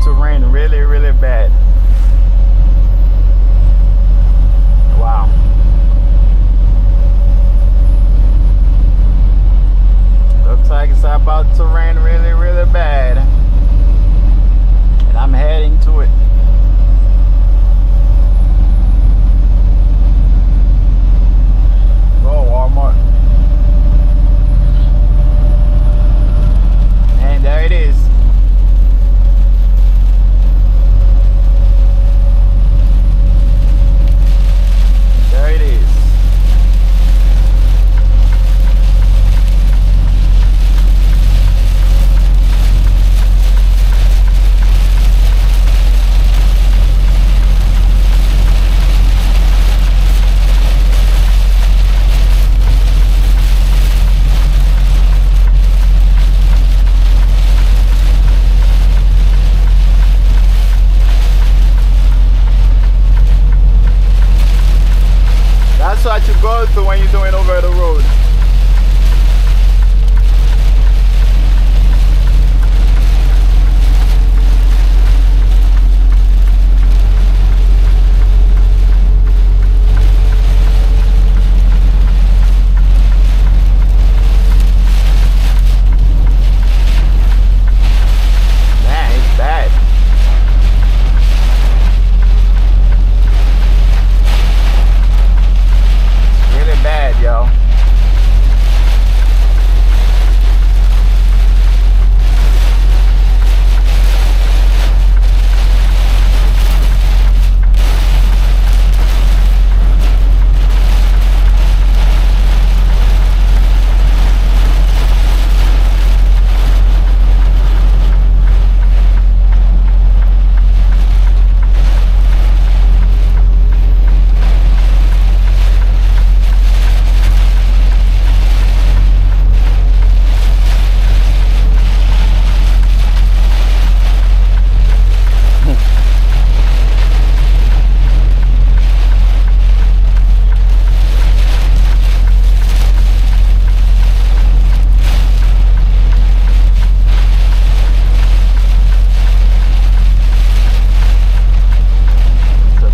to rain really, really bad. Wow. Looks like it's about to rain really, really bad. And I'm heading to it. Go Walmart. And there it is. There it is. That's what you go through when you're doing over the road. Man, it's bad. Really bad, yo.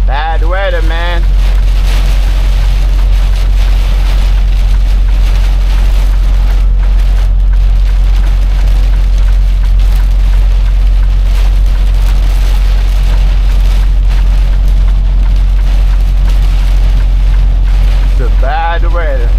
Bad weather, man. It's a bad weather.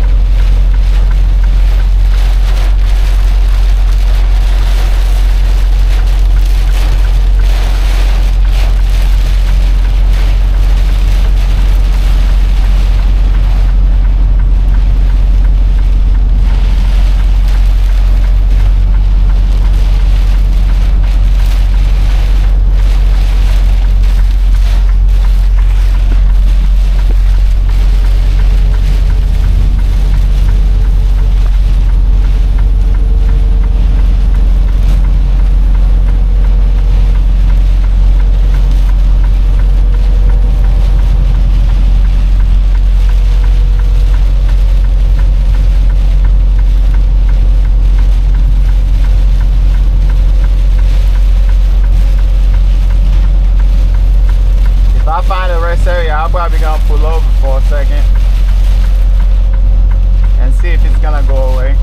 If I find a rest area, I'm probably gonna pull over for a second and see if it's gonna go away.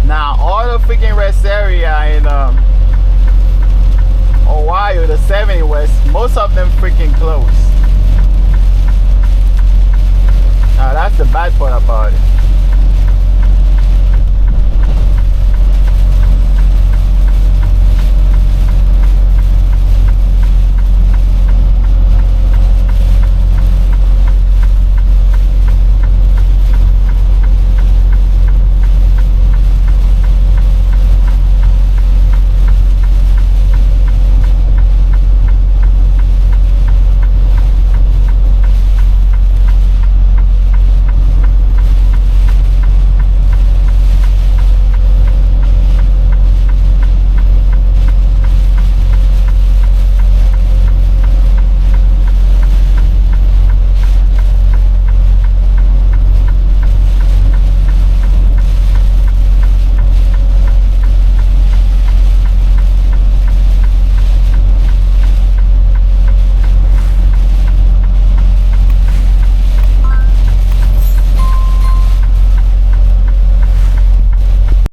Now, all the freaking rest area in Ohio, the 70 West, most of them freaking closed. Now, that's the bad part about it.